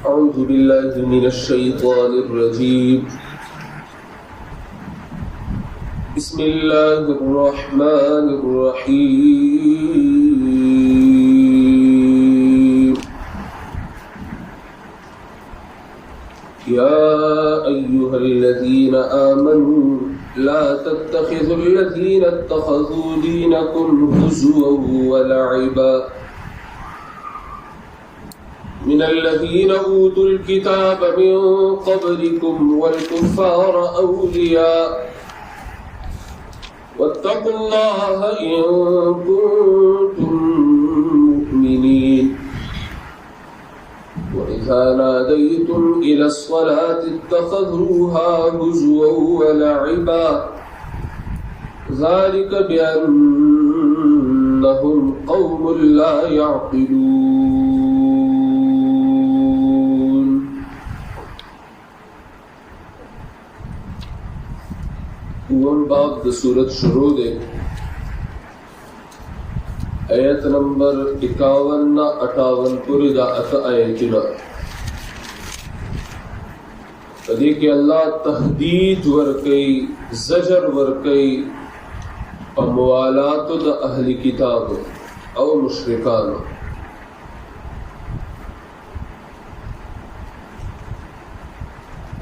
أعوذ بالله من الشيطان الرجيم بسم الله الرحمن الرحيم يا أيها الذين آمنوا لا تتخذوا الذين اتخذوا دينكم هزوا ولعبا من الذين أوتوا الكتاب من قبلكم والكفار أولياء واتقوا الله إن كنتم مؤمنين وإذا ناديتم إلى الصلاة اتخذوها هزوا ولعبا ذلك بأنهم قوم لا يعقلون. اوم باب د سورت شروع دے آیت نمبر 51-58 پوری دا آیتنا پدې کې الله تهدید ورکي زجر ورکي په موالات د اهل کتاب او مشرکان.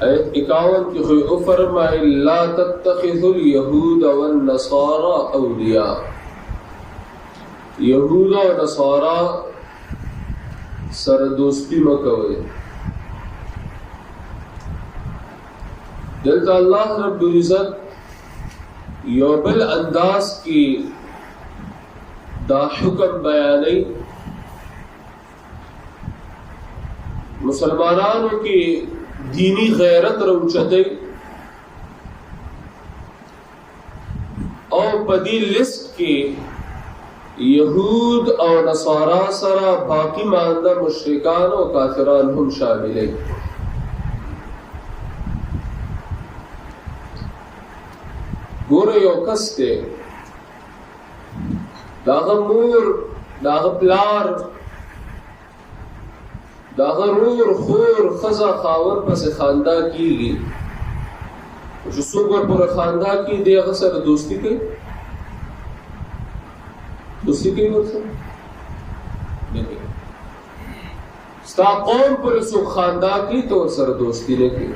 آیت 51 کی خو فرمائے لا تتخذوا اليهود والنصارى اولیاء. یهود و نصارا سر دوستی مکوئے. دلتا اللہ رب العزت یوبل انداز کی دا حکم بیانی مسلمانانوں کی دینی غیرت روچتے اور پدی لسٹ کی یہود اور نصارا سرا باقی ماندہ مشرکان و کافران ہم شامل ہیں. گورے یو کستے داغ مور داغ پلار داغرور خور خزا خاور پس خاندہ کی گئی جو سوگر پر خاندہ کی دے غصر دوستی کے ورسا نہیں ستا قوم پر سو خاندہ کی تو ورسر دوستی نے کی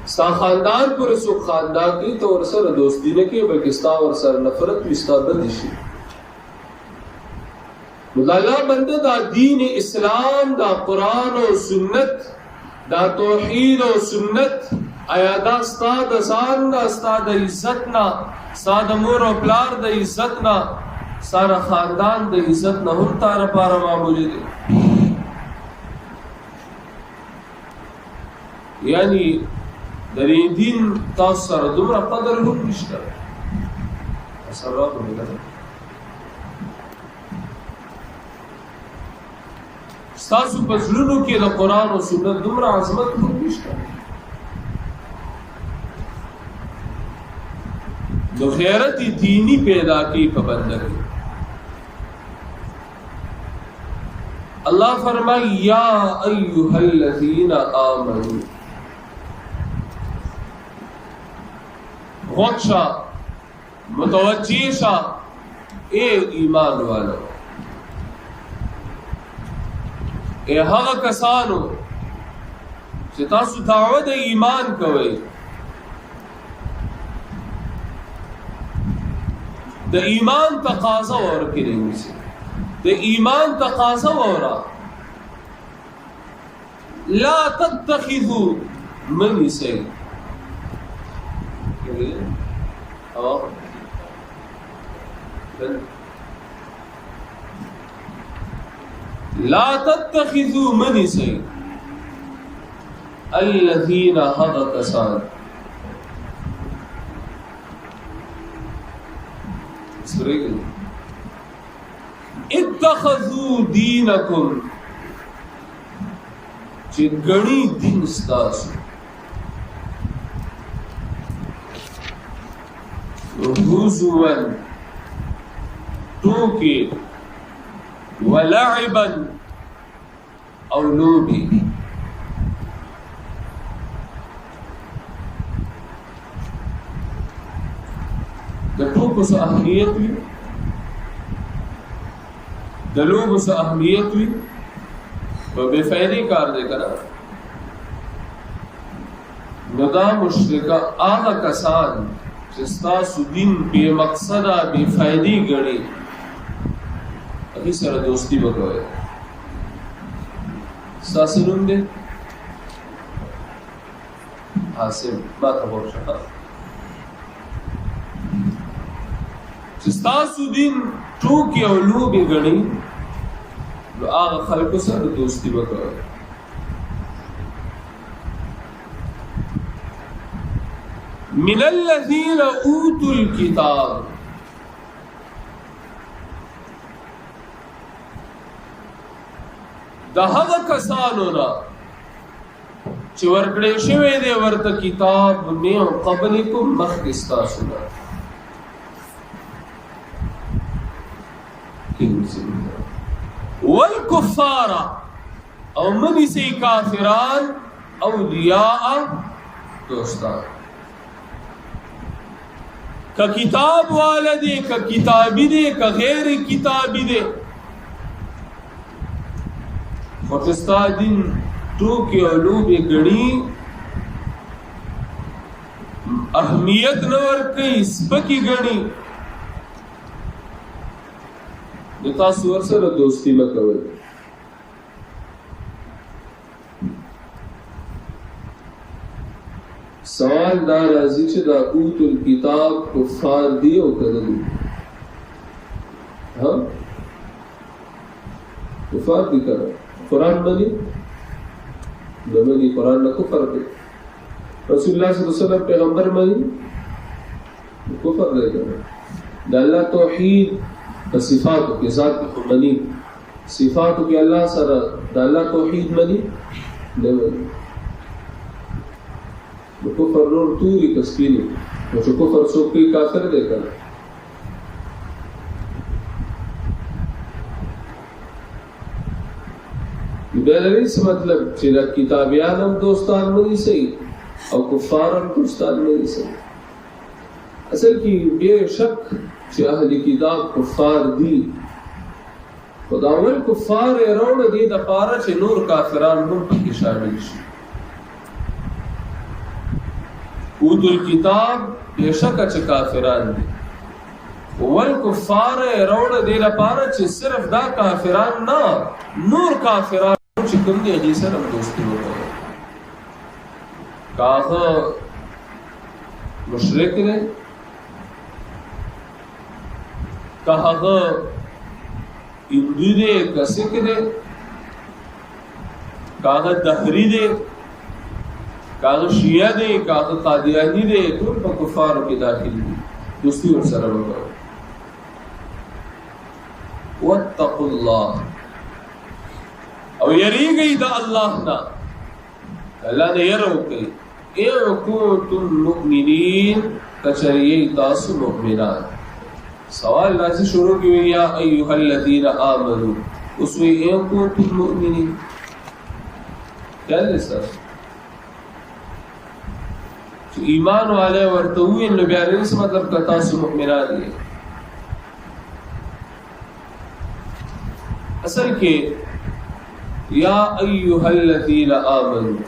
ستا خاندان پر سو خاندہ کی تو ورسر دوستی نے کی بلکہ ستا ورسر نفرت بھی ستا بندشی. اللہ بندے دا دین اسلام دا قرآن و سنت دا توحید و سنت آیا دا ستا دا زان دا ستا دا عزتنا ستا دا مور و پلار دا عزتنا سارا خاندان دا عزتنا ہم تارا پارا معمولی دے. یعنی در این دین تاثر دمرا قدر ہم نشتر اثر را ہم نگذر ستاسو پزلونو کې د قرآن و سنت دومره عظمت هم نشته. د خیرت دینی پیدا کی په بنده کې. الله فرمای یا ایها الذین آمنوا غوشا متوجه شا اے ایمان والو اے هغه کسانو چې تاسو دعوت ایمان کوئ د ایمان تقاضا ورکړئ د ایمان تقاضا ورا لا تتخذوا من سي لا تتخذوا من سي الذين هدى كسان اتخذوا دينكم چې غني دین ستاسو هزوا ټوکې ولعبا او لوبي د ټوکو څه اهمیت وي، د لوبو څه اهمیت وي، په بے فایدې کار دی کنه. نو دا مشرکه هغه کسان چې ستاسو دین بې مقصده بې فایدې ګڼي هغې سره دوستي وکوئ. ستاسو نوم دی حاسم، ما ته ورشه چې ستاسو دین ټوکې او لوبې ګڼي نو هغه خلکو سره دوستي وکوئ. من الذين اوتوا الكتاب، دا هغه کسانو نه چې ورکړی شوی دی ورته کتاب من قبلکم مخکې ستاسو نه، والکفار او منیسی کافران اولیاء دوستان، کا کتاب والا دے کا کتابی دے کا غیر کتابی دے، خوشستا دن ٹوکی علوبی گڑی اہمیت نور کئی سپکی گڑی نتا سور سر دوستی مکوئی. سوال دا راځي چې دا اوت الکتاب کفار دی او کنه دي؟ ها کفار دي کنه؟ قرآن باندې د باندې قرآن نه کفر دی، رسول الله صلی الله علیه وسلم پیغمبر باندې کفر دی کنه. د الله توحید په صفاتو کې ذات په منی صفاتو کې الله سره د الله توحید منی نه منی. نو کفر نور توری تسکینی نو چې کفر څوک کوي کافر دی کنه. بیا لري څه مطلب چې دا کتابیان هم دوستان نه دي صحیح او کفار هم دوستان نه دي صحیح. اصل کې بے شک چې اهل کتاب کفار دي، خو دا اول کفار یې راوړه دي د پاره چې نور کافران هم پکې شامل شي. اوت الکتاب بیشکه چې کافران دي، والکفار روړه دی لپاره چې صرف دا کافران نه نور کافران چې کوم دي هغې سره دوستي وکړي. که هغه مشرک دی، که هغه هندو دی، که سکھ دی، که هغه دهري دی، کاغ شیعہ دے کاغ قادیانی دے، ټول په کفارو کې داخل دي. دوستی ورسره وکړو. واتقوا الله، او یریږئ د الله نه، الله نه یره وکړئ. ان کنتم مؤمنین، کچرې تاسو مؤمنان. سوال راځي شروع کې یا ایها الذین آمنوا، اوس وی ان کنتم مؤمنین کله سره ایمان والے ورته وی نو بیا رس مطلب که تاسو مؤمنان دي. اصل کې یا ایها الذین آمنوا،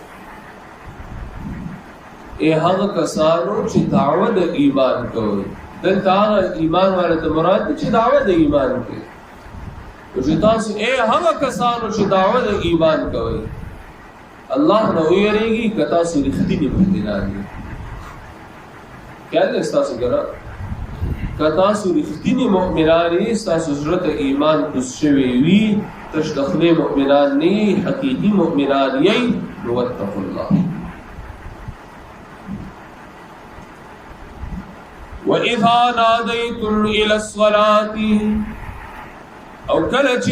اے هغه کسانو چې دعوه د ایمان کوي. دلته هغه ایمان والے ته مراد چې دعوه د ایمان کوي. او چې تاسو اے هغه کسانو چې دعوه د ایمان کوي، الله نه ویریږي که تاسو رښتینی مؤمنان دي. کیا دے ستاسو ګره که تاسو رښتینی مؤمنان یې، ستاسو زړه ته ایمان کوز شوی وي، تش د خولې مؤمنان نه یې، حقیقي مؤمنان یې، نو واتقوا الله. وَإِذَا نَادَيْتُمْ إِلَى الصَّلَاةِ، او کله چې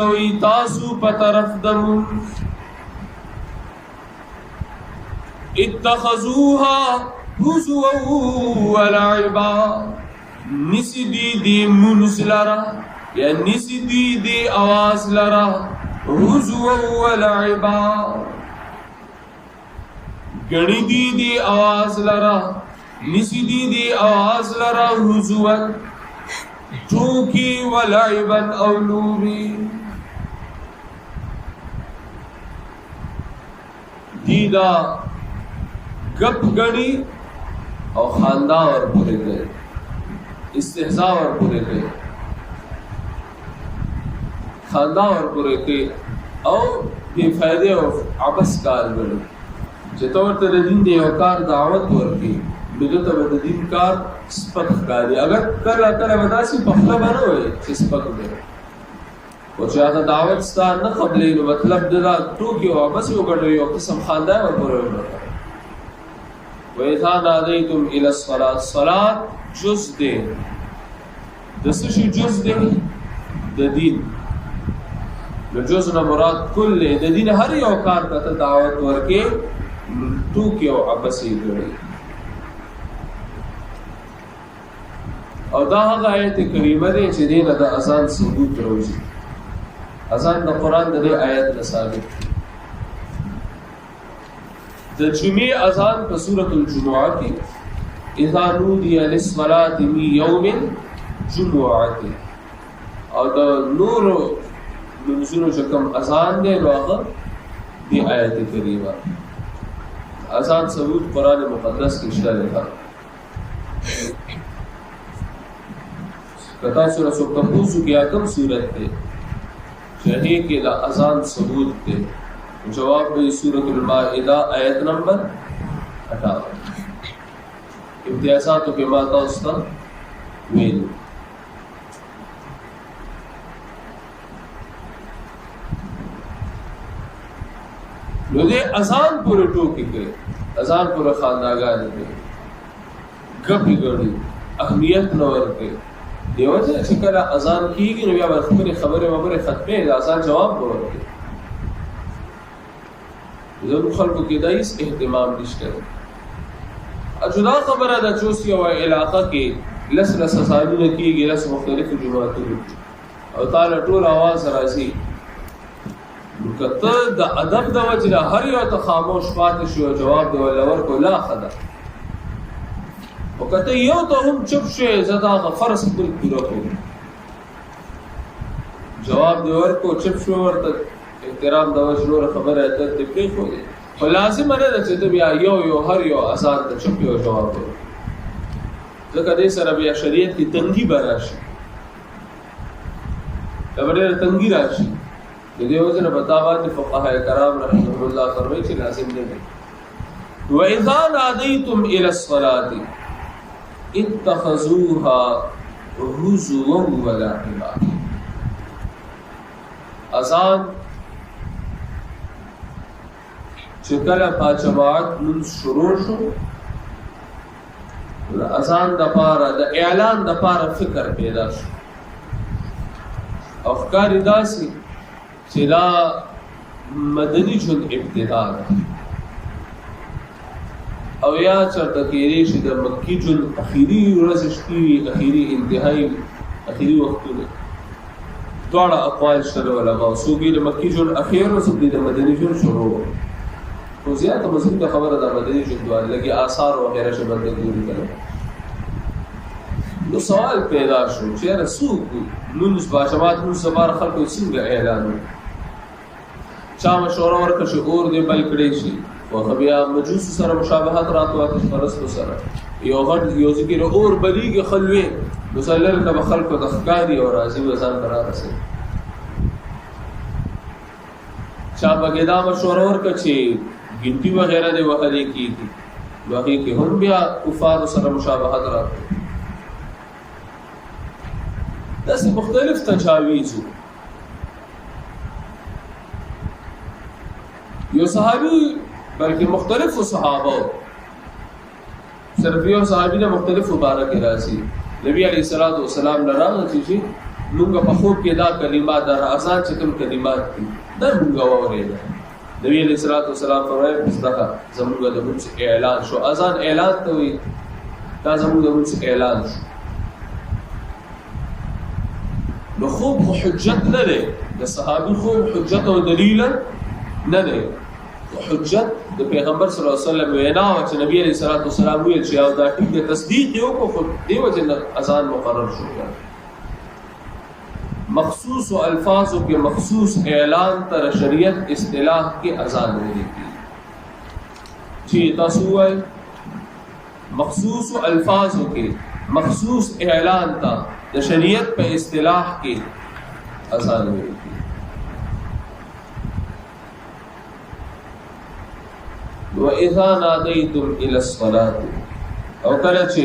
کوي تاسو په طرف د مونځ، اتخذوها هزوا ولعبا، نسی دی منز لرا یا نسی دی آواز لرا هزوا ولعبا گنی دی آواز لرا نسی دی آواز لرا هزوا ٹوکی ولعبا او لوبی دیدا گپ گنی او خاندان اور پورے گئے استحزاء اور پورے گئے خاندان اور پورے گئے او بے فائدے اور عبس کار گئے چطور تا دین دے وکار دعوت ورکی بدو تا دین کار سپک کاری اگر کلا بدا سی پخلا بنا ہوئے چی سپک دے و چاہتا دعوت ستا نا قبلے مطلب دا ٹوکی و عبس ہو کر رہی و قسم خاندان اور پورے گئے وَإِذَا نَادَيْتُمْ إِلَى الصَّلَاةِ صلاة جز دے دسشی جز دے دا دین جز نا مراد کل لے دا دین ہر یو کار تا دعوت ورکے ٹوکی و عبسی گڑی او دا آغا آیت کریمہ دے چی دینا دا ازان ثبوت روزی ازان دا قرآن دا دے آیت نصابت دا جمعی ازان پا سورة الجمعہ کی اذا نودی للصلاة من یوم جمعہ اور دا نور منزول شکم ازان دے لوغا دی آیت کریمہ ازان ثبوت قرآن مقدس کی اشتہ لکھا کتا سورہ سکتپوسو کی آکم سورت تے چاہیے کہ دا ازان ثبوت تے جواب بھی سورۃ المائدہ آیت نمبر 58 امتیازاتوں کے ماتا استا ویل نو دے ازان پورے ٹوکی گئے ازان پورے خانداغان گئے گپی گڑی اہمیت نور کے دیو جے چکرہ ازان کی گئی نو یا خبر ختمے ازان جواب نور کے ضرور خلقو کی دائیس احتمام نشتے ہیں جدا خبر ہے دا چوسی و علاقہ کے لس سالون کی گئی لس مختلف جماعتوں اور تعالی طول آواز رازی کتا دا ادب دا وجلہ ہر یو تخاموش پاتش و جواب دا ولور کو لا خدا وکتا یو تا ہم چپ شوئے زدا فرس کل پورا کو جواب دیور کو چپ شوئے ورطا احترام دا وجلور خبر ہے تبلیغ ہو گئے و لازم ہے نا چیتا بیا یو ہر یو آسان دا چپ یو جواب ہو ذکر دے سر بیا شریعت کی تنگی براشی لبرے تنگی راشی یہ وجہ بتاوات فقہاء کرام رحمہ اللہ فرمائی چھ لازم دے وَإِذَا نَادَيْتُمْ إِلَى الصَّلَاةِ اتَّخَذُوهَا هُزُوًا وَلَعِبًا اذان چکل پا جماعت من شروع شو اذان دا پارا دا اعلان دا پارا فکر پیدا شو افکار داسی چلا مدنی جن ابتدا او یا چرتا کیریش دا مکی جن اخیری رزشتی اخیری انتہائی اخیری وقتو نے دوڑا اقوال شروع علماء سوگی دا مکی جن اخیر رسول دی دا مدنی جن شروع تو زیادہ مضمون دا خبر دا مدنی جن دوار لگی آثار وغیرہ شبت دوری کرو نو سوال پیدا شو چیرہ سوک نونس باشمات نونس بار خلقو سنگا اعلانو چا مشورہ ورکا شعور دے بل کڑی شی وخبیا مجوس سر مشابہت راتو آتش پرستو سر یو غد یو ذکر اور بلی کے خلوے مسلل کا بخلق دخکاری اور عظیم وزان کرا رسے چا بگیدہ مشورہ ورکا چی گنٹی وغیرہ دے وحدی کی تھی وحی کہ ہم بیا کفار سر مشابہت راتو دس مختلف تجاویز ہو یو صحابی بلکہ مختلف صحابہ صرف یو صحابی نے مختلف مبارک راضی نبی علیہ السلام لراغ چیزی منگا پخوب کے دا کلمات دا رازان چکم کلمات کی دا منگا وورے دا نبی علیہ السلام فرمائے بزدقا زمونگا دا منس اعلان شو ازان اعلان توی تا زمونگا منس اعلان شو نو نو خوب حجت نه دی د صحابي خوب حجت او دلیل نه دی حجت د پیغمبر صلی الله علیه وسلم وینا او چې نبی علیہ الصلوۃ والسلام ویل چې او دا ټیک د تصدیق یو کو خود دیو جن اذان مقرر شو مخصوص و الفاظوں کے مخصوص اعلان تر شریعت اصطلاح کے اذان ویل کی چی تاسو وای مخصوص و الفاظوں کے مخصوص اعلان تا د شریعت په اصطلاح کې اذان ویل کی وَإِذَا نَادَيْتُمْ إِلَى الصَّلَاةِ او کله چې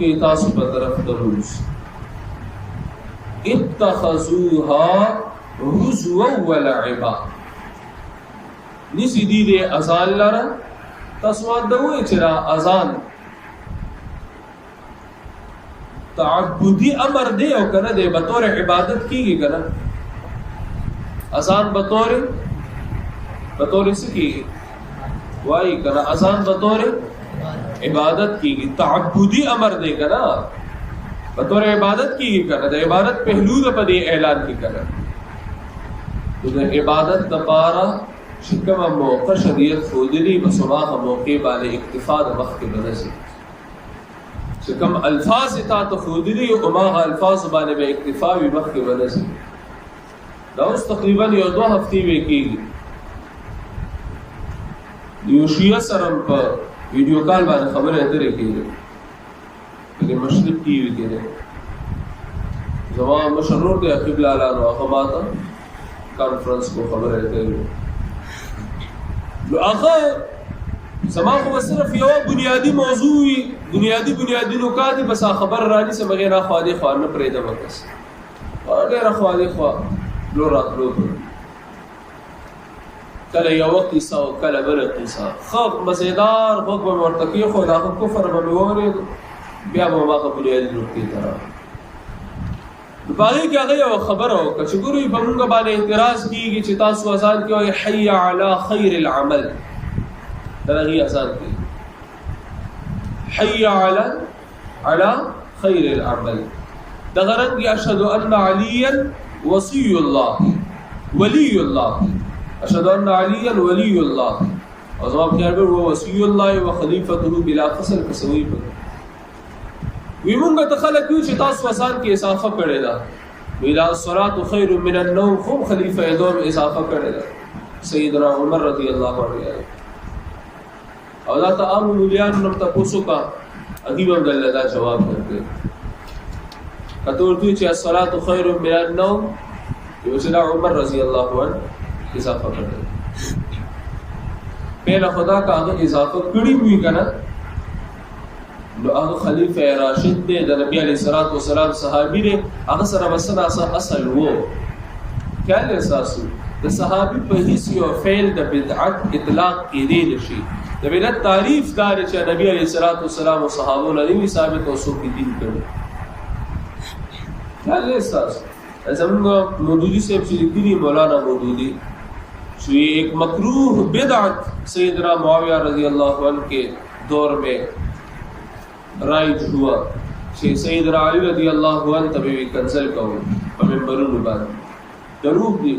کوي تاسو په طرف د روز اتخذوها هزوا ولعبا نسی دی اذان لره تاسو دوی چې را اذان تعبدی امر دی او کنه دی بطور عبادت کیږي کنه اذان بطور سکی وای کنه اذان بطور عبادت کیږي تعبدی امر دی کنه بطور عبادت کیږي کنه د عبادت پهلو د پدې اعلان کی کنه د عبادت د پارا شکم موقع شریعت خودلی بسماح موقع باندې اکتفا د وخت کې بدسي شکم الفاظ تا ته خودلی او ما الفاظ باندې به اکتفا وي وخت کې بدسي دا اوس تقریبا یو 2 هفتې وی کیږي یو شیعه سره په ویډیو کال باندې خبرې اترې کیږي د مشرق ټي وی کې زما مشرور دی قبله اعلان او ماته کانفرنس کو خبرې اترې نو هغه زما خو صرف یو بنیادی موضوع بنیادی نکات بس خبر رانی سے بغیر اخوادی خوان نه پرې د وکس او غیر اخوادی خو لو راتلو کله یو وخت یساو کله بل قصه خو مزیدار خو په ورتکی خو دا کفر به وره بیا به ما قبول یې نکته تر په باندې کې هغه یو خبره او کچګوري په موږ باندې اعتراض کیږي چې تاسو اذان کوي حي علی خیر العمل دغه اذان کوي حي علی خیر العمل دغه رنګ اشهد ان علیا وصی الله ولی الله اشهد ان علیا ولی الله او جواب کړه هو وصی الله وخلیفته بلا فصل کسوی وی مونږ ته خلک یو چې تاسو اذان کې اضافه کړی دا ویلا الصلاه خیر من النوم خو خلیفہ دوم اضافه کړی دا سیدنا عمر رضی الله عنه او دا ته عام مليان نو تاسو کا عجیب عبد الله دا جواب ورکړي کته ورته چې الصلاه خیر من النوم یو سیدنا عمر رضی الله عنه اضافه کړی پہلا خدا کا هغه اضافه کړی وی کنه نو هغه خلیفہ راشد دی د نبی علیہ الصلوۃ والسلام صحابی دی هغه سره مسله اصل وو کله اساسو د صحابی په هیڅ یو فعل د بدعت اطلاق کېدی نشي د بدعت تعریف دار چې نبی علیہ الصلوۃ والسلام او صحابه لري ثابت او سو کې دین کړي کله اساسو زموږ مودودی صاحب چې لیکلي مولانا مودودی چې ایک مکروه بدعت سیدنا معاویہ رضی اللہ عنہ کے دور میں رائج ہوا چې سیدنا علی رضی اللہ عنہ تبی کنسل کوي په منبرونو باندې دروغ دي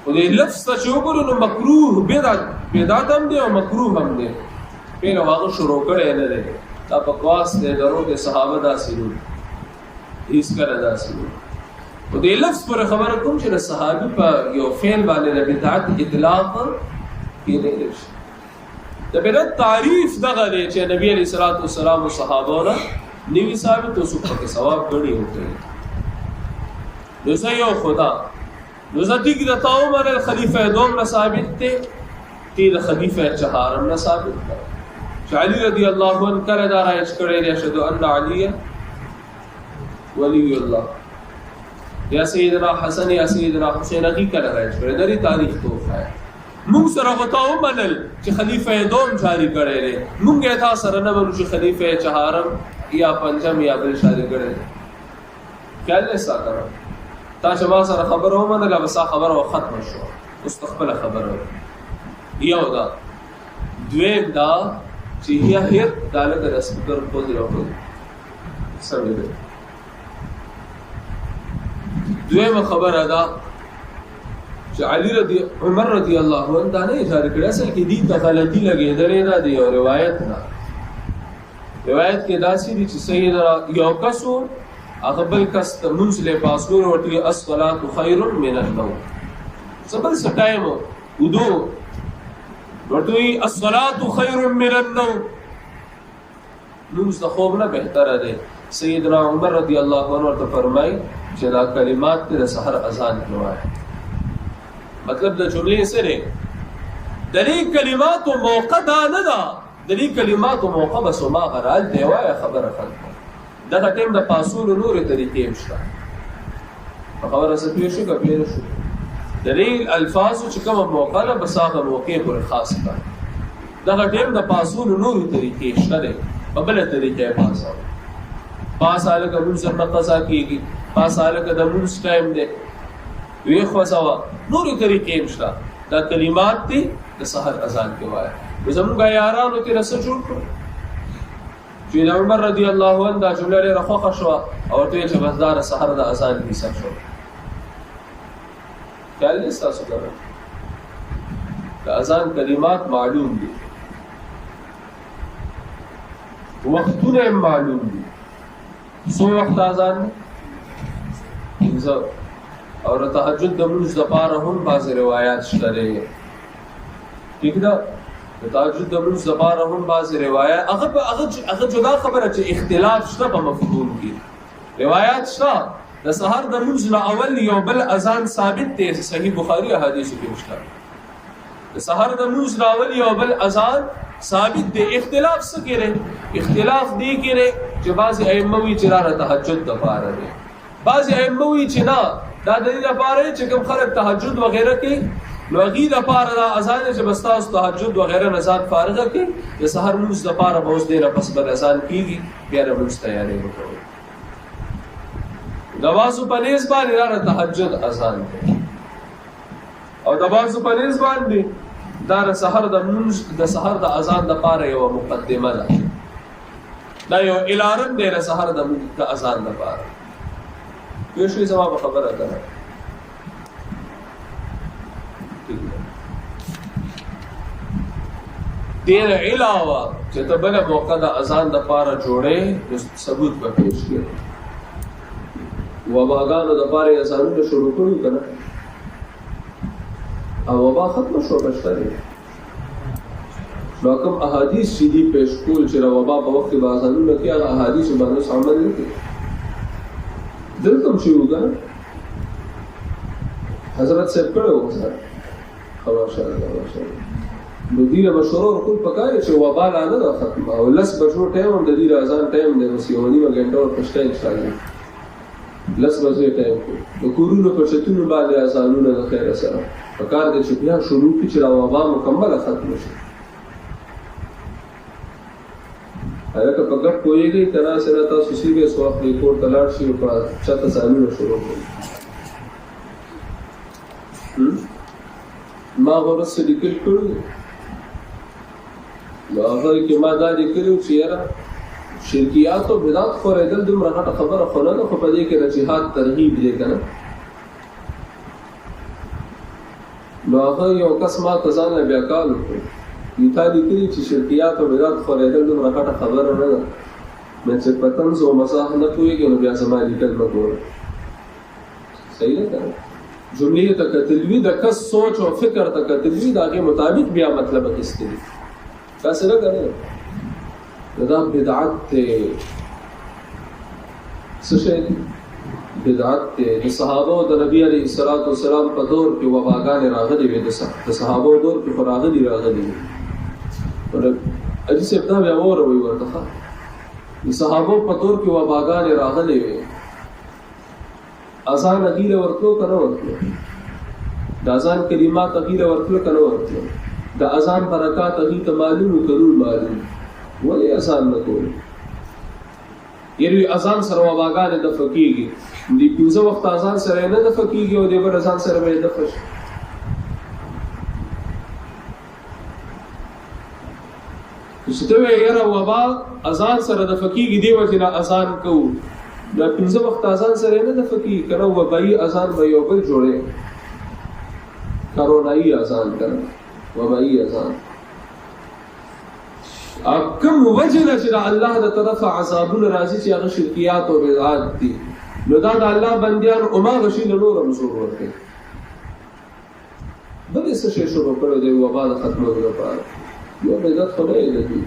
او دې لفظ ته چوکورو نو مکروه بدعت هم دي او مکروه هم دي په هغه شروع کړي نه دي دا بکواس دي دروغ دي صحابه دا سيرو هیڅ کړه دا سيرو او دې لفظ پر خبره کوم چې صحابي په یو فعل باندې د بدعت اطلاق کېدل شي د بدعت تعریف دغه دی چې نبی علیہ الصلوۃ والسلام او صحابه نه نیوی ثابت او سو په ثواب غړي وته نو زه یو خدا نو ذاتی کی دتاو مر خلیفہ دوم نه ثابت ته تی د خلیفہ چهارم نه ثابت چې علی رضی الله عنه کړه دا راځ کړي دی اشهد ان علی ولی الله یا سیدنا حسن یا سیدنا حسین کی کړه راځ کړي دری تاریخ توفه ہے مونږ سره غتاو منل چې خلیفہ دوم جاری کړي دي مونږه تا سره نه ورو چې خلیفہ چهارم یا پنځم یا بل شاری کړي کله ساتره تا چې ما سره خبر و منل بس خبر او ختم شو مستقبل خبر یو دا دویم دا چې هي دالت رسمګر په دی راوړل سمې ده دویمه خبره ده چې عمر رضی الله عنه دا نه اشاره کړی، اصل کې دې ته غلطي لګېدلې ده د یو روایت نه. روایت کې داسې دي چې سیدنا یو کس و، هغه بل کس ته مونځ له پاسور ورته الصلاة خیر من النوم، بل څه ټایم ودو ورته الصلاة خیر من النوم، مونځ د خوب نه بهتره دی. سیدنا عمر رضی الله عنه ورته فرمایي چې دا کلمات د سحر اذان کې وایي. مطلب د جملې سره د دې کلماتو موقع دا نه ده، د دې کلماتو موقع بس ما غرال دی وایي خبره خلک دغه ټیم د پاسولو نورې طریقې شته. خبره څه پیښ شو کبیر شو د دې الفاظو چې کوم موقع ده بس هغه موقع پر خاص ده. دغه ټیم د پاسولو نورې طریقې شته ده، په بل طریقې پاسه پاساله کوم څه نه قضا کیږي، پاساله د مونږ ټایم دی وی خوځوا نورې طریقې شته. دا کلمات دي د سحر اذان کې وایي. زموږ یارانو کې رسو جوړ کړو چې عمر رضی الله عنه دا جمله لري راخه شو او ته چې بسدار سحر د اذان کې څه شو خیال دې تاسو کوئ. د اذان کلمات معلوم دي، وختونه معلوم دي. سو وخت اذان انځو او تهجد د منځ لپاره هم بعض روایت شته دي. ٹھیک ده، د تهجد د منځ لپاره هم بعض روایت هغه جدا خبره چې اختلاف شته په مفهوم کې. روایت شته د سحر د منځ نه اول یو بل اذان ثابت دی، صحیح بخاری احادیث کې شته. د سحر د منځ نه اول یو بل اذان ثابت دی. اختلاف څه کړي؟ اختلاف دی کړي چې بعض ائمه وی چې را تهجد لپاره دي، بعض ائمه وی چې نه دا د دې لپاره چې کوم خلک تهجد وغیرہ کوي نو هغه لپاره دا اذان چې بس تاسو تهجد وغیرہ نه ځان فارغه کوي، د سحر موږ لپاره به اوس ډیره پس بل اذان کیږي، بیا موږ تیاری وکړو. د واسو په نس باندې را تهجد اذان کوي او د واسو په نس باندې دا د سحر د موږ د سحر د اذان لپاره یو مقدمه ده، دا یو الارم دی د سحر د موږ د اذان لپاره. یو شی جواب خبره ده. دیر علاوه چې ته بل موقع د اذان د پاره جوړې ثبوت به پیش کړي. وباګانو د پاره اذانونه شروع کړو کنه او وبا ختم شو بشری نو کوم احادیث چې دی پیش کول چې وبا په وخت کې اذانونه کې هغه احادیث باندې عمل وکړي. دلته شو وګړه حضرت صاحب کړو سره خبر شاله نو دیره مشورو ټول پکاره چې وبا لا نه ختم او لس بجو ټایم د دې اذان ټایم دی نو سیونی وګنټه او پښته ان شاء الله لس بجو ټایم د کورونو په شتونو باندې اذانونه د خیر سره پکاره د چې بیا شروع کی چې وبا مکمل ختم شي. هغه په ګټ کویږي ترا سره تاسو سیګه سوخ دی کور تلاړ شي په چاته ځانونه شروع کړي. ما ورسره لیکل کړو نو هغه کې ما دا لیکلو چې یاره شرکیات او بدعت خورېدل دومره غټه خبره خو نه ده، خو په دې کې د جهاد ترغیب دی که نه. نو هغه یو کس ما ته ځان له بیا کال وکړو تا لیکلي چې شرکیات او بدعت خورېدل دومره غټه خبره نه ده، نو چې په طنز او مزاح نه پوهېږي نو بیا زما لیکل مه ګوره. صحیح ده که نه؟ جملې ته کتلوي د کس سوچ او فکر ته کتلوي د هغې مطابق بیا مطلب اخیستلي داسې نه که نه دا بدعت دی. څه شی دی؟ بدعت دی. د صحابو د نبي علیه الصلاة والسلام په دور کې وباګانې راغلې وې، د صحابو دور کې خو راغلي وې. حاجي صاحب دا بیا واوروئ ورته ښه، د صحابو په دور کې وباګانې راغلې وې، اذان غیره ورتلو که نه ورتلو؟ د اذان کلمات غیره ورتلو که نه ورتلو؟ د اذان برکات هغې ته معلوم و که نور معلوم؟ ولې اذان نه کول؟ یعنې اذان سره وباګانې دفع کېږي، د پنځه وخت اذان سره یې نه دفع کېږي او د بل اذان سره به یې دفع شي. چې ته وایې یاره وبا اذان سره دفع کېږي دې وجې نه اذان کوو، دا پنځه وخت اذان سره نه د فقې کنه وبایي اذان به یو بل جوړې کرونایي اذان کنه وبایي اذان کوم وجه ده چې الله د طرفه عذابونه راځي چې هغه شرکیات او بدعات دي نو دا د الله بندیان او ما غشي له نور مسور ورته بلې څه شي شروع کړو دی وبا د ختمولو لپاره یو بدعت خو نه دی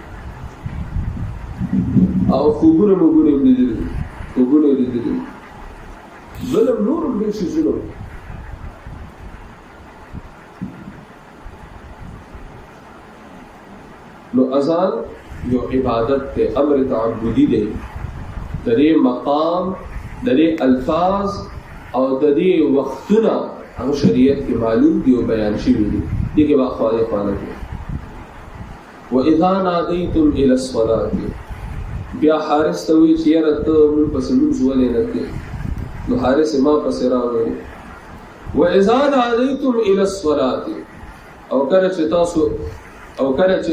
او خوبونه موږ لیدل خوبونه لیدل ظلم نور به شي ظلم نو اذان یو عبادت ته امر تعبدی دی د دې مقام د دې الفاظ او د دې وختونه هغه شریعت کې معلوم دی او بیان شوی دی دغه واخوالي خانه دي واذا ناديتم الى الصلاه بیا حارث ته وی چې رته موږ پس موږ ولې نه کې نو حارث ما پس راوړي واذا ناديتم الى الصلاه او کله چې تاسو او کله چې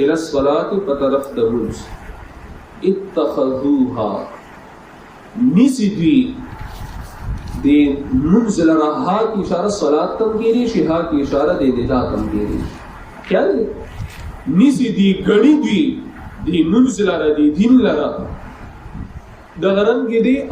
الى الصلاه په طرف د موږ اتخذوها نسدي دي منزل رها کی اشاره صلات تم کیږي شها کی اشاره د ندا تم کیږي خیال نسدي غړي دي منزل را دي دین لرا د غرن کې دي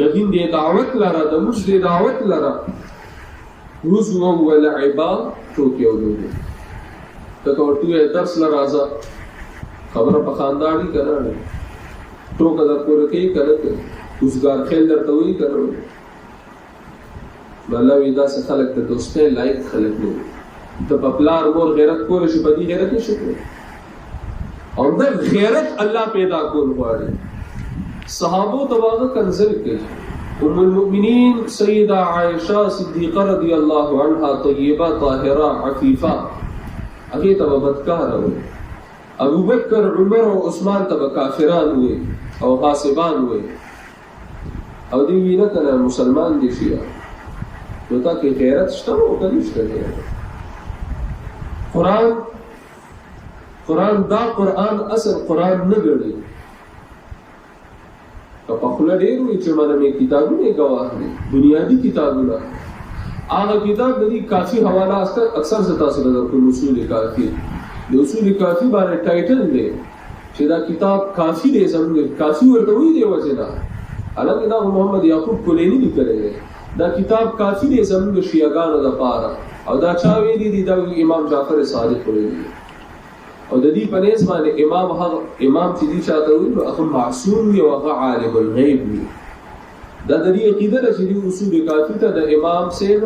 د دین دی دعوت لرا د موږ دی دعوت لرا وزو ولعبا ټوکیو دوی ته ورته درس لرازه خبره په خاندانی کړه ټوکه در کور کې کړه اوسګار خیل درته وی کړه الله وی دا څه خلک ته دوسته لایق خلک نه ته په پلار مور غیرت کول شي په دې غیرت نشي او د غیرت الله پیدا کول غواړي صحابو تواغه کنزل کړي ام المؤمنین سیدہ عائشہ صدیقہ رضی اللہ عنہا طیبہ طاہرہ عفیفہ اگے تب بدکار ہوئے ابو بکر عمر و عثمان تب کافران ہوئے او غاصبان ہوئے او دی وینا کنا مسلمان دی شیعہ تو تاکہ غیرت شتا ہو کنشتا ہے قرآن دا قرآن اصل قرآن نگڑی په خپل ډیر وی چې مانه می کتابونه گواه دي بنیادی کتابونه هغه کتاب د دې کافی حواله اکثر زتا سره د اصول کافی د اصول کافی باندې ټایټل دی چې دا کتاب کافی دی زموږ کافی ورته وی دی وځنه الګ دا محمد یعقوب کولینی لیکلی دا کتاب کافی دی زموږ شیعاګانو لپاره او دا چا ویلی دی دا امام جعفر صادق ویلی او د دې په نس باندې امام چې دي چاته وي هغه معصوم وي او هغه عالم الغیب وي دا د دې عقیده چې دي اصول کافی ته د امام سیب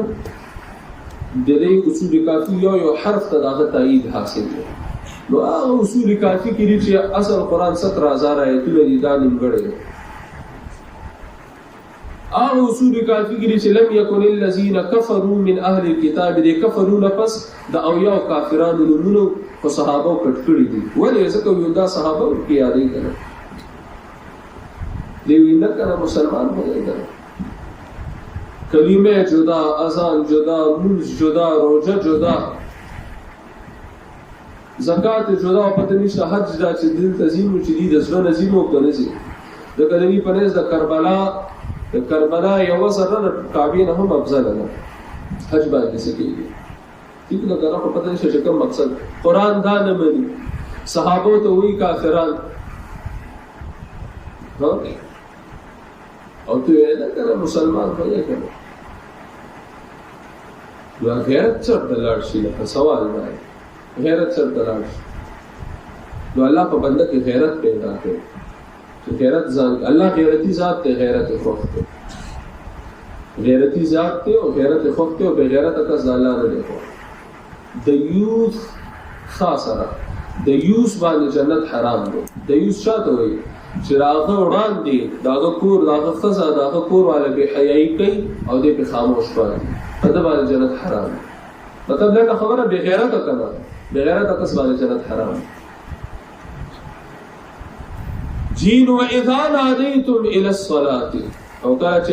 د دې اصول کافی یو حرف ته دغه تایید حاصل دی نو هغه اصول کافی کې چې اصل قرآن 17000 آیتونه دي دا نیمګړی هغه اصول کافی کې چې لم یکن الذین کفروا من اهل الكتاب دې کفروا نفس د او یو کافرانو نمونه خو صحابه کټ کړی دي ولې ځکه یو دا صحابه کې یادې کړه دی وینا کړه مسلمان هو دی کلمه جدا اذان جدا منځ جدا روزه جدا زکات جدا پته نشته حج دا چې دل تزیم چې دي د سره نظیم او کنه سي د کلمې پنځ د کربلا یو سره کعبه نه هم افضل ده حج باندې سکیږي ٹھیک ہے دا په پته نشته چې کوم مقصد قران دا نه مني صحابه ته وی کافران او ته دا کله مسلمان وایې کنه نو غیرت څه دلار شي په سوال دی غیرت څه دلار شي نو الله په بنده کې غیرت پیدا کړي چې غیرت ځان الله غیرتی ذات ته غیرت خوف ته غیرتی ذات ته او غیرت خوف ته او به غیرت کس الله نه دی د یوث خاصره د یوث باندې جنت حرام دی د یوث شاته وي چې راغه وړاندې داغه کور داغه خزا داغه کور والا به حیايي کوي او دې په خاموش پاتې په باندې جنت حرام مطلب دا خبره به غیرت کنه به غیرت کس باندې جنت حرام جین و اذا نادیتم الى الصلاه او کله چې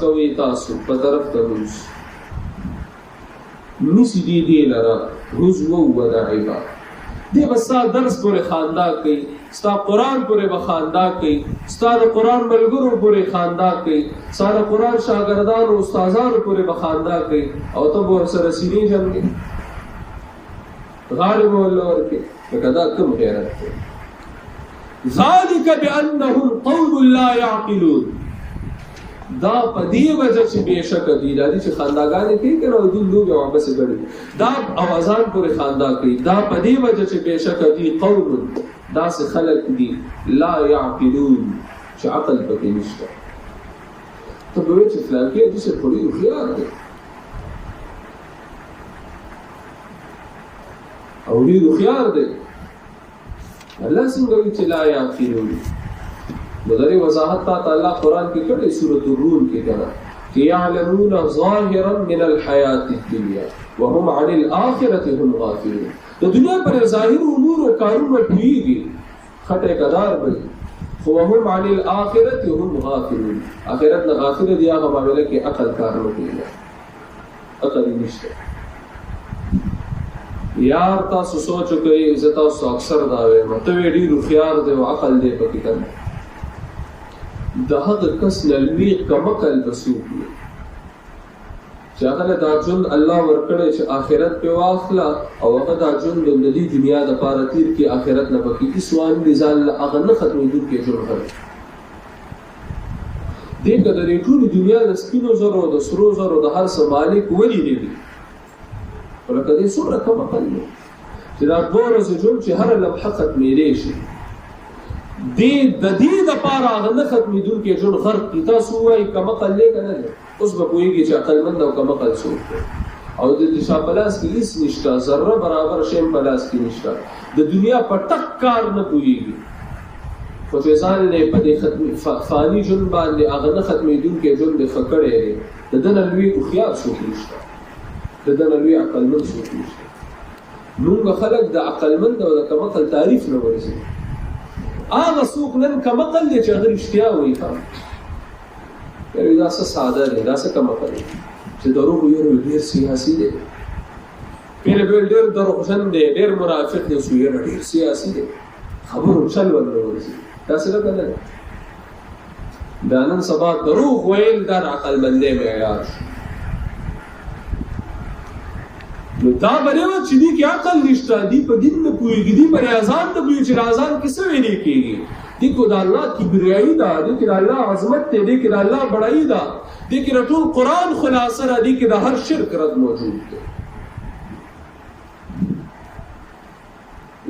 کوي تاسو په طرف ته نسی دی لرا رزو و دعیبا دی بسا درس پر خاندان کئی ستا قرآن پورې به خاندا کوي، ستا د قرآن ملګرو پورې خاندا کوي، ستا د قرآن شاګردانو استادانو پورې به خاندا کوي، او ته به ورسره سینې جنګې غاړې به ورله ورکړې. لکه دا کوم غیرت دی؟ ذلک بأنهم قوم لا يعقلون. دا په دې وجه چې بېشکه دي دا دي چې خنداګانې کوي که نه او دوی لوبې او عبسې ګڼي، دا اوازان پورې خندا کوي. دا په دې وجه چې بېشکه دي قوم داسې خلک دي لا یعقلون چې عقل پکې نشته. ته به وایې چې فلانکي داسې خو ډېر هوښیار دی او ډېر هوښیار دی. الله څنګه وایي چې لا یعقلون؟ نو د دې وضاحت ته الله قرآن کې کړی سورة الروم کې کړه چې یعلمون ظاهرا من الحیات الدنیا وهم عن الآخرة هم غافلون. د دنیا پر ظاهر امور او کارونه پوهېږي، خټه قدار به خو وهم عن الآخرة هم غافلون. آخرت نه غافل دي، هغه معامله کې عقل کار نه کوي، عقل یې نشته. یار تاسو سوچ کوئ، زه تاسو اکثر دا وایم ته وایې ډېر هوښیار دی او عقل دی پکې که نه. د هغه کس نه لوی کمقل به څوک وي چې هغه له دا ژوند الله ورکړی چې آخرت پرې واخله او هغه دا ژوند د دې دنیا دپاره تېر کړي، آخرت نه پکې هېڅ وانلي ځان له هغه نه ختمېدونکی ژوند غواړي. دې که د دې ټولې دنیا د سپینو زرو د سرو زرو د هر څه مالک ولې نه وي، خو لکه دې څومره کمقل دی چې دا 2 ورځې ژوند چې هره لمحه ختمېدی شي، د دې دپاره هغه نه ختمېدونکی ژوند غرق کړي. تاسو ووایئ کمقل دی که نه دی؟ اوس به پوهېږي چې عقلمند او کمقل څوک دی. او د شا په لاس کې هېڅ نشته، ذره برابر شی په لاس کې نشته، د دنیا په ټک کار نه پوهېږي، خو چې ځان یې په دې فاني ژوند باندې هغه نه ختمېدونکی ژوند یې ښه کړی دی. د ده نه لوی هوښیار څوک نشته، د ده نه لوی عقلمند څوک نشته. موږ خلک د عقلمند او د کمقل تعریف نه ورځي. هغه څوک نن کمقل دی چې هغه رښتیا وایي، دا څه ساده دی، دا څه کمقل دی چې دروغ ویل ډېر سیاسي دی، پیل بیل ډېر دروغجن دی، ډېر منافق دی، اوس ویل ډېر سیاسي دی، خبرو چل ورنه ورځي. داسې نه که نه دی؟ دا نن سبا دروغ ویل دا د عقلمندۍ معیار شو. نو دا به نه وه چې دې کې عقل نشته، دې په دین نه پوهېږي، دې په اذان نه پوهېږي چې اذان کې څه ویلې کېږي. دې کې د الله کبریایي ده، دې کې د الله عظمت دی، دې کې د الله بړایي ده، دې کې د ټول قرآن خلاصه ده، دې کې د هر شرک رد موجود دی.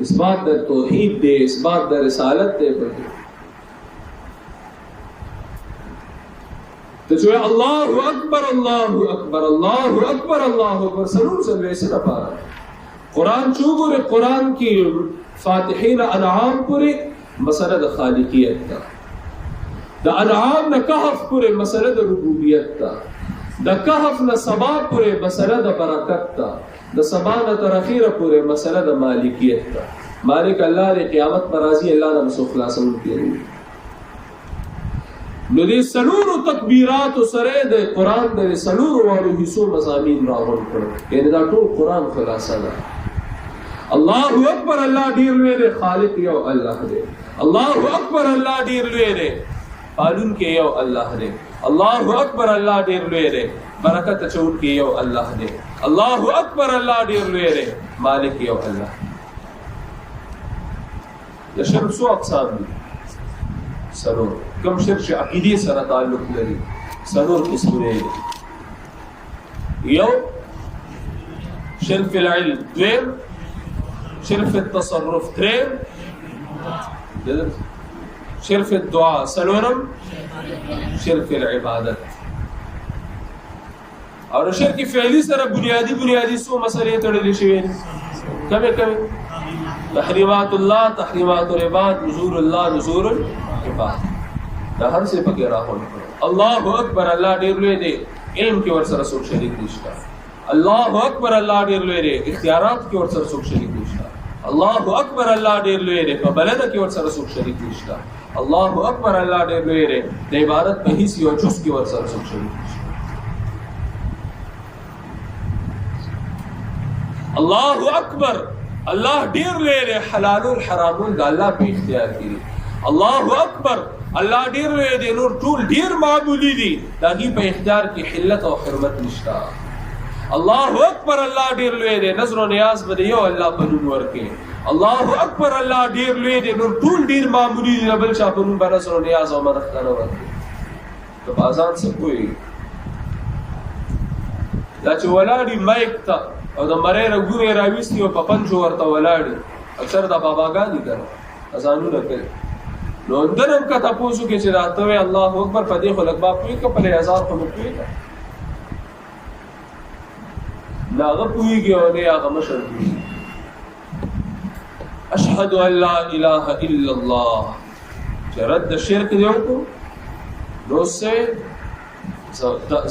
اثبات د توحید دی، اثبات د رسالت دی. پکې ته چې الله اکبر الله اکبر الله اکبر الله اکبر سلام سلویسه لپاره قرآن چې وګورې، قرآن کې فاتحې نه انعام پورې مسله د خالقیت ده، د انعام نه کهف پورې مسله د ربوبیت ده، د کهف نه سبا پورې مسله د برکت ده، د سبا نه تر اخیره پورې مسله د مالکیت ده. مالک الله دی، قیامت پر راځي، الله نه به خلاصونکی دی. نو دې څلورو تکبیراتو سره د قرآن د څلورو واړو حصو مضامین راغونډ کړل، یعنې دا ټول قرآن خلاصه ده. الله اکبر، الله ډېر لوی دی، خالق یو الله دی. الله اکبر، الله ډېر لوی دی، پالونکی یو الله دی. الله اکبر، الله ډېر لوی دی، برکت اچونکی یو الله دی. الله اکبر، الله ډېر لوی دی، مالک یو الله. د شرک څو اقسام دي؟ څلور. کوم شرک چې عقیدې سره تعلق لري څلور قسمونه دي. یو شرک فی العلم، دویم شرک فی التصرف، دریم شرک فی الدعاء، څلورم شرک فی العبادت. او شرک فعلی سره بنیادی څو مسئلې تړلې شوې دي. کومې تحریمات الله، تحریمات العباد، نذور الله، نذور العباد، دا هر څه پکې راغلي. الله اکبر، الله ډېر لوی دی، علم کې ورسره څوک شریک نشته. الله اکبر، الله ډېر لوی دی، اختیارات کې ورسره څوک شریک نشته. الله اکبر، الله ډېر لوی دی، په بلنه کې ورسره څوک شریک نشته. الله اکبر، الله ډېر لوی دی، د عبادت په هیڅ یو جز کې ورسره څوک شریک نشته. الله اکبر، الله ډیر لوی دی، حلال او حرام د الله په اختیار کې دي. الله اکبر، الله ډیر لوی دی، نور ټول ډیر معبودي دي، دا غي په اختیار کې حلت او حرمت نشته. الله اکبر، الله ډیر لوی دی، نظر او نیاز به یو الله په نوم ورکړي. الله اکبر، الله ډیر لوی دی، نور ټول ډیر معبودي دي، بل چا په نوم باندې نظر او نیاز او مدد نه ورکړي. په اذان څه کوي دا چې ولاړی مایک ته او د مړې رګونه راويستي او په پنځو ورته ولاړی، اکثر د باباګانی کړه اذانونه کوي. نو اندرم کا تاسو کې چې راته وي الله اکبر په دې خلک با کوي کپل هزار په کوي ناغه کويږي او نه هغه مشر کوي. اشهد ان لا اله الا الله، چې رد شرک دی وکړو نو سه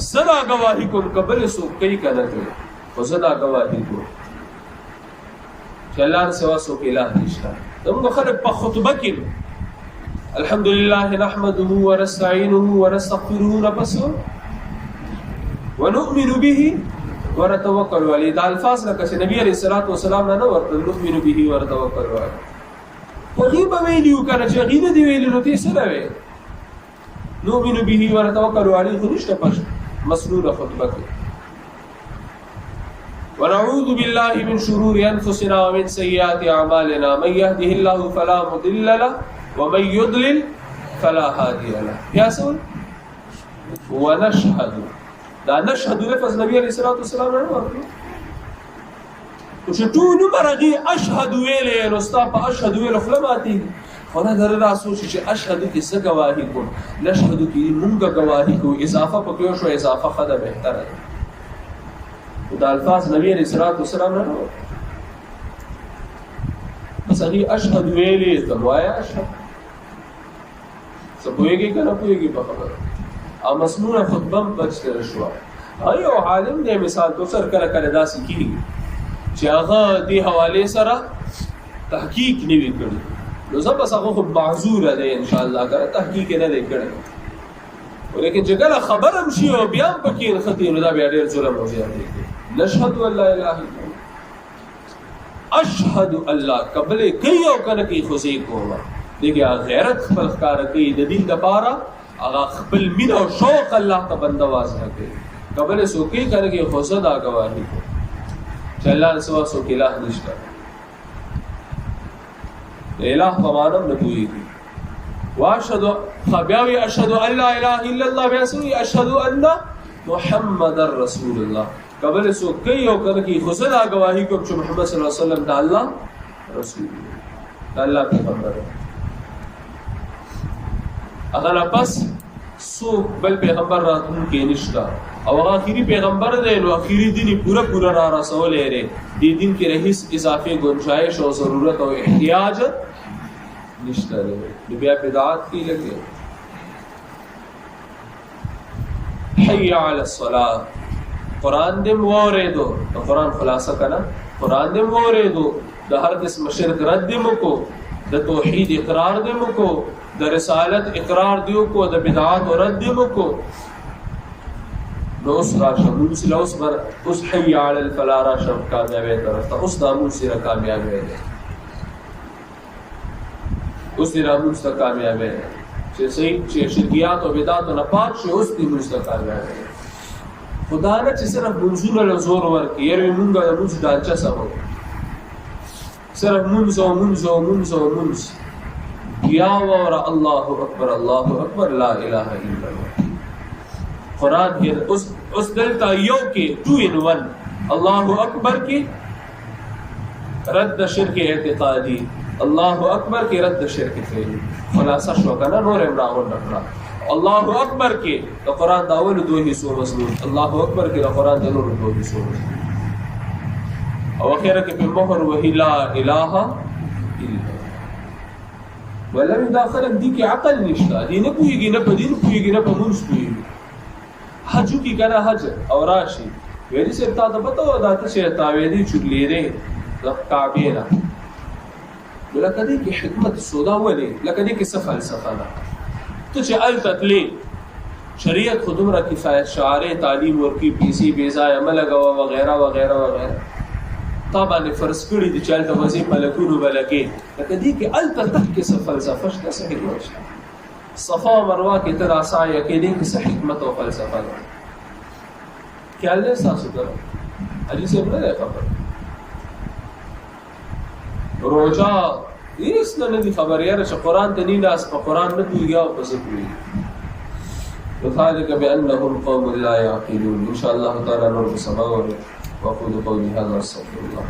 زدا گواہی کوم قبل سو کوي کنه کوي، خو زدا گواہی کوم چې الله سوا سو کې اله نشته. دغه خلک په خطبه کې الحمدلله نحمده ونستعينه ونستغفره نفسه ونؤمن به ونتوکل علیه. دا الفاظ لکه چې نبی علیہ الصلوۃ والسلام نه ورته نؤمن به ونتوکل علیه. غیب ویلیو کنه چې غیب دی ویلو نو تاسو نه وی نؤمن به ونتوکل علیه نشته پښ مسنون خطبه کې. ونعوذ بالله من شرور انفسنا ومن سيئات اعمالنا من يهده الله فلا مضل له ومن يضلل فلا هادي له. یا سول ونشهد، دا نشهد لفظ نبی علیہ الصلوۃ والسلام نه ورته چې ټول مرغي اشهد ویلې نو ستا په اشهد ویل خلماتي خدا در راسو چې اشهد کی څه گواہی کو نشهد کی مونږه گواہی کو اضافه پکې شو، اضافه خدا بهتره ده. دا الفاظ نبی علیہ الصلوۃ والسلام نه بس هغه اشهد ویلې ته وایا اشهد څه کویږي کنه کویږي په خبره او مسنونه خطبه بچته شو. ایو عالم دې مثال تو سر کله کله داسې کیږي چې هغه دې حواله سره تحقیق نیوي کړی نو زه بس هغه معذور ده ان شاء الله کړه تحقیق نه دی کړی، ولیکن چې کله خبرم شي او بیا پکې خطي نو دا بیا ډېر ظلم او زیاتی دی. نشهد ان لا اله الا الله، اشهد الله قبل کوي او کنه کوي خو زه کوم دغه غیرت خپل ښکار کوي د دین لپاره، هغه خپل مين او شوق الله ته بندواز کوي. قبل سو کوي کنه کوي خو زه دا گواهی چې الله سوا سو کې اله نشته. الہ فمانم نبویگی واشهد خبیاوی اشهد ان لا اله الا الله بیاسوی اشهد ان محمد رسول الله. قبل سو کئی او کرکی خزدہ گواہی کو چې محمد صلی اللہ علیہ وسلم دا اللہ رسول دا اللہ پیغمبر اگر پس سو بل پیغمبر راتون کې نشتا او آخری پیغمبر دی نو آخری دینی پورا پورا را رسول ہے دی دین کی رئیس اضافی گنجائش اور ضرورت اور احتیاج نشتا دی بیا بدعات کی لگے. حی علی الصلاة، قرآن دم وورے دو تو قرآن خلاصہ کنا قرآن دم وورے دو دا ہر قسم شرک رد دمو کو دا توحید اقرار دمو کو دا رسالت اقرار دیو کو دا بدعات و رد دیو کو نو اس راشم موسیلا اس بر اس حی علی الفلا راشم کامیابی طرف تا اس دا موسیلا کامیابی دے اس دی راموستا کامیابی دے چه شرکیات و بدعات و نپاک شو اس دی موسیلا کامیابی دے. خدا نه چې صرف منځونه له زور ورکړي یره مونږه د موږ ډانچه سمو صرف منځ یا ور الله اکبر لا اله الا الله. قرآن کې اوس دلته یو کې 2 in 1 الله اکبر کې رد شرک اعتقادي، الله اکبر کې رد شرک فعلی. خلاصہ شو کنه نور امراون نکړه. الله اکبر کې د قرآن د اول 2 حصو مضمون، الله اکبر کې د قرآن د نور 2 حصو او اخره کې په مهر وهی لا اله الا ولم داخلك دي کې عقل نشته، دي نه پوهیږي نه په دین پوهیږي نه په مونږ پوهیږي. حج کی کنه حج او راشي ویلي سره تا ته پته و دا چې تاویدی چغلې ده د کعبه نه لکه دې کې حکمت سودا ولې لکه دې کې څه فلسفه ده ته چې التتلی شریعت خودم را کفایت شعار تعلیم ورکی پیسی بیزا عمل غوا وغیرہ وغیرہ وغیرہ تا باندې فرض کړي دي چې هلته وځي ملکونو ملکې لکه دې کې هلته تک کې څه فلسفه شته څه حکمت شته صفا او مروه کې ته دا سعی کې دې کې څه حکمت او فلسفه ده خیال دې تاسو کړو علي صاحب نه خبر روزه هیڅ نه دي خبر یاره چې قرآن ته نه لاس په قرآن نه پوهېږي او په څه پوهېږي وذلك بأنهم قوم لا يعقلون إن شاء الله تعالى نور بسماء وأقول قولي هذا أستغفر الله